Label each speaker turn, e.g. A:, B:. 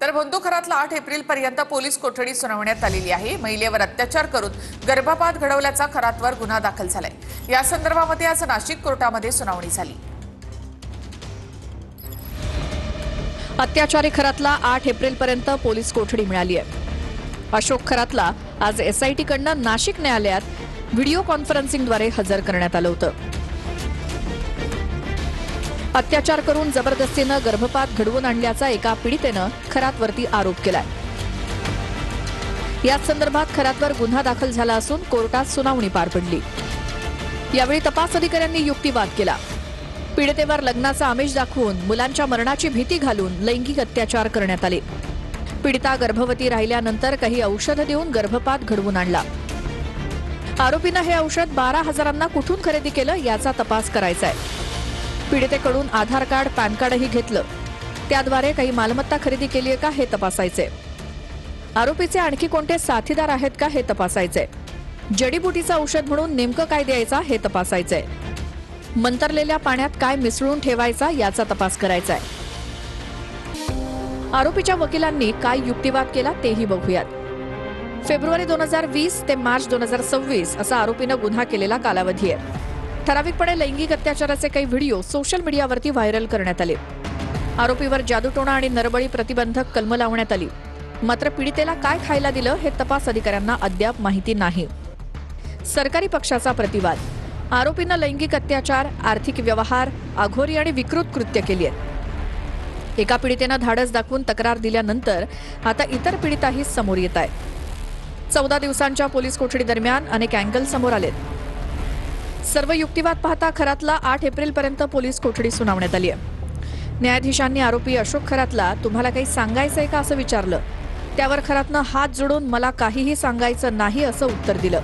A: तर बंदुखरातला 8 एप्रिल पर्यंत पोलीस कोठडी सुनावण्यात आलेली आहे। महिलेवर अत्याचार करून गर्भपात घडवल्याचा खरातवर गुन्हा दाखल झालाय। या संदर्भामध्ये आज नाशिक कोर्टामध्ये सुनावणी झाली।
B: अत्याचारी खरातला 8 एप्रिल पर्यंत पोलीस कोठडी मिळाली आहे। अशोक खरातला आज एसआयटी कडनं नाशिक न्यायालयात व्हिडिओ कॉन्फरन्सिंगद्वारे हजर करण्यात आलं होतं। अत्याचार करून जबरदस्तीनं गर्भपात घडवून आणल्याचा एका पीडितेनं खरातवरती आरोप केलाय। या संदर्भात खरातवर गुन्हा दाखल झाला असून कोर्टात सुनावणी पार पडली। यावेळी तपास अधिकाऱ्यांनी युक्तिवाद केला। पीडितेवर लग्नाचा आमिष दाखवून मुलांच्या मरणाची भीती घालून लैंगिक अत्याचार करण्यात आले। पीडिता गर्भवती राहिल्यानंतर काही औषध देऊन गर्भपात घडवून आणला। आरोपीनं हे औषध 12,000 कुठून खरेदी केलं याचा तपास करायचा आहे। पीडितेकडून आधार कार्ड, पॅन कार्डही घेतलं। त्याद्वारे काही मालमत्ता खरेदी केली आहे का हे तपासायचे। आरोपीचे आणखी कोणते साथीदार आहेत का हे तपासायचे। जडीबुटीचं औषध म्हणून नेमकं काय द्यायचा हे तपासायचंय। मंतरलेल्या पाण्यात काय मिसळून ठेवायचा याचा तपास करायचा आहे। आरोपीच्या वकिलांनी काय युक्तिवाद केला तेही बघूयात। फेब्रुवारी 2020 ते मार्च 2026 असा आरोपीनं गुन्हा केलेला कालावधी आहे। ठराविकपणे लैंगिक अत्याचाराचे काही व्हिडिओ सोशल मीडियावरती व्हायरल करण्यात आले। आरोपीवर जादूटोणा आणि नरबळी प्रतिबंधक कलम लावण्यात आली। मात्र पीडितेला काय खायला दिलं हे तपास अधिकाऱ्यांना अद्याप माहिती नाही। सरकारी पक्षाचा प्रतिवाद, आरोपींना लैंगिक अत्याचार, आर्थिक व्यवहार, अघोरी आणि विकृत कृत्य केली आहेत। एका पीडितेनं धाडस दाखवून तक्रार दिल्यानंतर आता इतर पीडिताही समोर येत आहेत। 14 दिवसांच्या पोलीस कोठडी दरम्यान अनेक अँगल समोर आलेत। सर्व युक्तिवाद पाहता खरातला 8 एप्रिल पर्यंत पोलीस कोठडी सुनावण्यात आली आहे। न्यायाधीशांनी आरोपी अशोक खरातला तुम्हाला काही सांगायचंय का असं विचारलं। त्यावर खरातनं हात जोडून मला काहीही सांगायचं नाही असं उत्तर दिलं।